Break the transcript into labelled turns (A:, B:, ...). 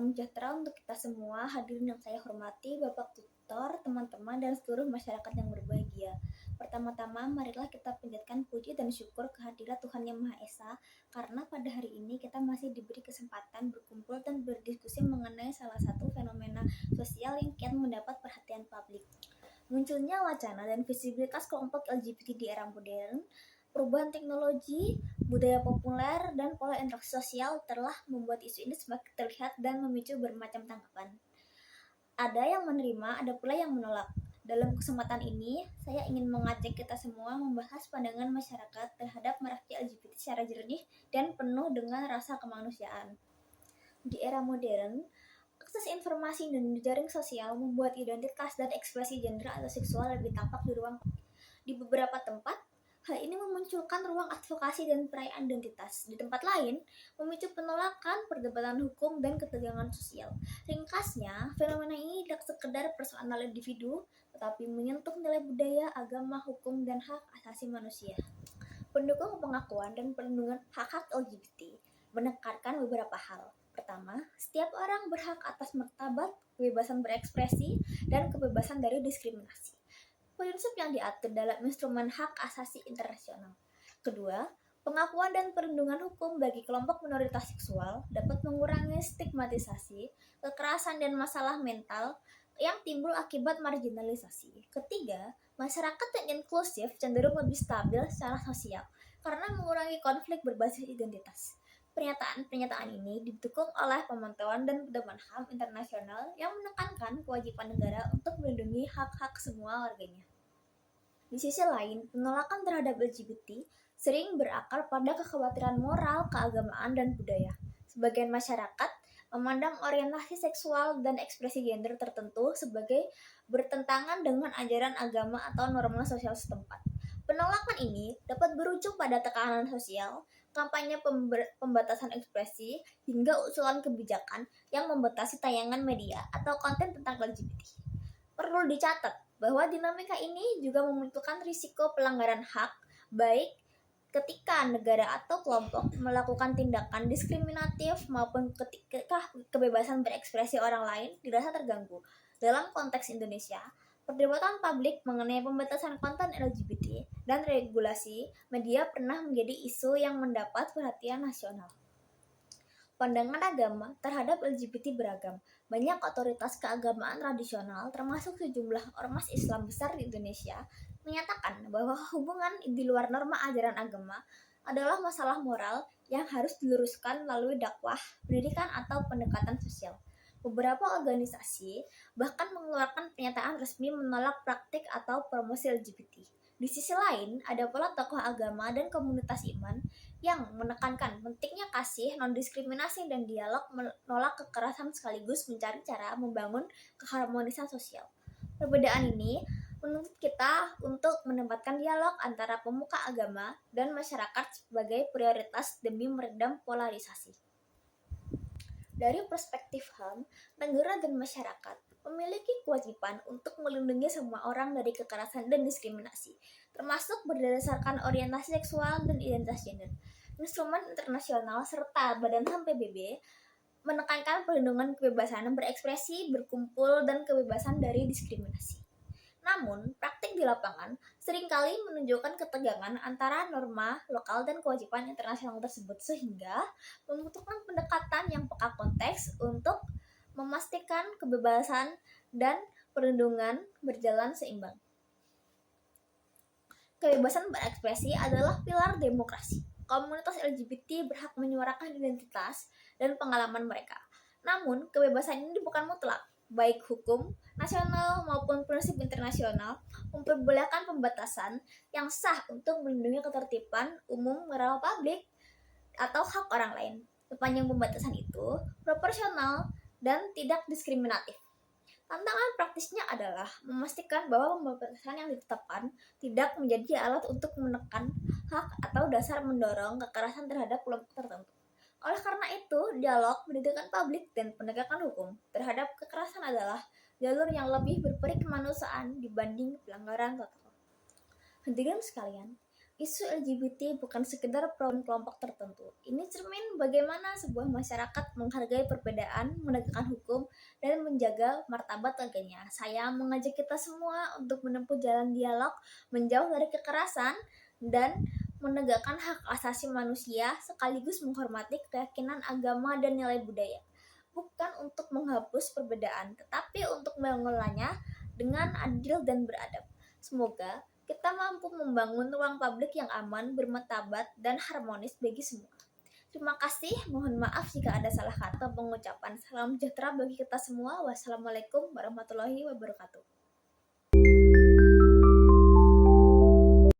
A: salam sejahtera untuk kita semua. Hadirin yang saya hormati, Bapak Tutor, teman-teman, dan seluruh masyarakat yang berbahagia. Pertama-tama, marilah kita panjatkan puji dan syukur kehadirat Tuhan Yang Maha Esa, karena pada hari ini kita masih diberi kesempatan berkumpul dan berdiskusi mengenai salah satu fenomena sosial yang kian mendapat perhatian publik. Munculnya wacana dan visibilitas kelompok LGBT di era modern, perubahan teknologi, budaya populer, dan pola interaksi sosial telah membuat isu ini semakin terlihat dan memicu bermacam tanggapan. Ada yang menerima, ada pula yang menolak. Dalam kesempatan ini, saya ingin mengajak kita semua membahas pandangan masyarakat terhadap maraknya LGBT secara jernih dan penuh dengan rasa kemanusiaan. Di era modern, akses informasi dan jejaring sosial membuat identitas dan ekspresi gender atau seksual lebih tampak di ruang. Di beberapa tempat, hal ini memunculkan ruang advokasi dan perayaan identitas. Di tempat lain, memicu penolakan, perdebatan hukum, dan ketegangan sosial. Ringkasnya, fenomena ini tidak sekedar persoalan individu, tetapi menyentuh nilai budaya, agama, hukum, dan hak asasi manusia. Pendukung pengakuan dan perlindungan hak-hak LGBT menekankan beberapa hal. Pertama, setiap orang berhak atas martabat, kebebasan berekspresi, dan kebebasan dari diskriminasi. Prinsip yang diatur dalam instrumen hak asasi internasional. Kedua, pengakuan dan perlindungan hukum bagi kelompok minoritas seksual dapat mengurangi stigmatisasi, kekerasan, dan masalah mental yang timbul akibat marginalisasi. Ketiga, masyarakat yang inklusif cenderung lebih stabil secara sosial karena mengurangi konflik berbasis identitas. Pernyataan ini didukung oleh pemantauan dan pedoman HAM internasional yang menekankan kewajiban negara untuk melindungi hak-hak semua warganya. Di sisi lain, penolakan terhadap LGBT sering berakar pada kekhawatiran moral, keagamaan, dan budaya. Sebagian masyarakat memandang orientasi seksual dan ekspresi gender tertentu sebagai bertentangan dengan ajaran agama atau norma sosial setempat. Penolakan ini dapat berujung pada tekanan sosial, kampanye pembatasan ekspresi, hingga usulan kebijakan yang membatasi tayangan media atau konten tentang LGBT. Perlu dicatat bahwa dinamika ini juga memunculkan risiko pelanggaran hak, baik ketika negara atau kelompok melakukan tindakan diskriminatif maupun ketika kebebasan berekspresi orang lain dirasa terganggu. Dalam konteks Indonesia, perdebatan publik mengenai pembatasan konten LGBT dan regulasi media pernah menjadi isu yang mendapat perhatian nasional. Pandangan agama terhadap LGBT beragam. Banyak otoritas keagamaan tradisional, termasuk sejumlah ormas Islam besar di Indonesia, menyatakan bahwa hubungan di luar norma ajaran agama adalah masalah moral yang harus diluruskan melalui dakwah, pendidikan, atau pendekatan sosial. Beberapa organisasi bahkan mengeluarkan pernyataan resmi menolak praktik atau promosi LGBT. Di sisi lain, ada pula tokoh agama dan komunitas iman yang menekankan pentingnya kasih, non-diskriminasi, dan dialog, menolak kekerasan sekaligus mencari cara membangun keharmonisan sosial. Perbedaan ini menuntut kita untuk menempatkan dialog antara pemuka agama dan masyarakat sebagai prioritas demi meredam polarisasi. Dari perspektif HAM, negara dan masyarakat memiliki kewajiban untuk melindungi semua orang dari kekerasan dan diskriminasi, termasuk berdasarkan orientasi seksual dan identitas gender. Instrumen internasional serta Badan HAM PBB menekankan perlindungan kebebasan berekspresi, berkumpul, dan kebebasan dari diskriminasi. Namun, praktik di lapangan seringkali menunjukkan ketegangan antara norma lokal dan kewajiban internasional tersebut, sehingga membutuhkan pendekatan yang peka konteks untuk memastikan kebebasan dan perlindungan berjalan seimbang. Kebebasan berekspresi adalah pilar demokrasi. Komunitas LGBT berhak menyuarakan identitas dan pengalaman mereka. Namun, kebebasan ini bukan mutlak. Baik hukum nasional maupun prinsip internasional memperbolehkan pembatasan yang sah untuk melindungi ketertiban umum, moral publik, atau hak orang lain. Sepanjang pembatasan itu proporsional dan tidak diskriminatif. Tantangan praktisnya adalah memastikan bahwa pembatasan yang ditetapkan tidak menjadi alat untuk menekan hak atau dasar mendorong kekerasan terhadap kelompok tertentu. Oleh karena itu, dialog, pendidikan publik, dan penegakan hukum terhadap kekerasan adalah jalur yang lebih berperi kemanusiaan dibanding pelanggaran total. Hadirin sekalian, Isu LGBT bukan sekedar problem kelompok tertentu. Ini cermin bagaimana sebuah masyarakat menghargai perbedaan, menegakkan hukum, dan menjaga martabat warganya. Saya mengajak kita semua untuk menempuh jalan dialog, menjauh dari kekerasan, dan menegakkan hak asasi manusia sekaligus menghormati keyakinan agama dan nilai budaya. Bukan untuk menghapus perbedaan, tetapi untuk mengelolanya dengan adil dan beradab. Semoga kita mampu membangun ruang publik yang aman, bermartabat, dan harmonis bagi semua. Terima kasih, mohon maaf jika ada salah kata pengucapan. Salam sejahtera bagi kita semua. Wassalamualaikum warahmatullahi wabarakatuh.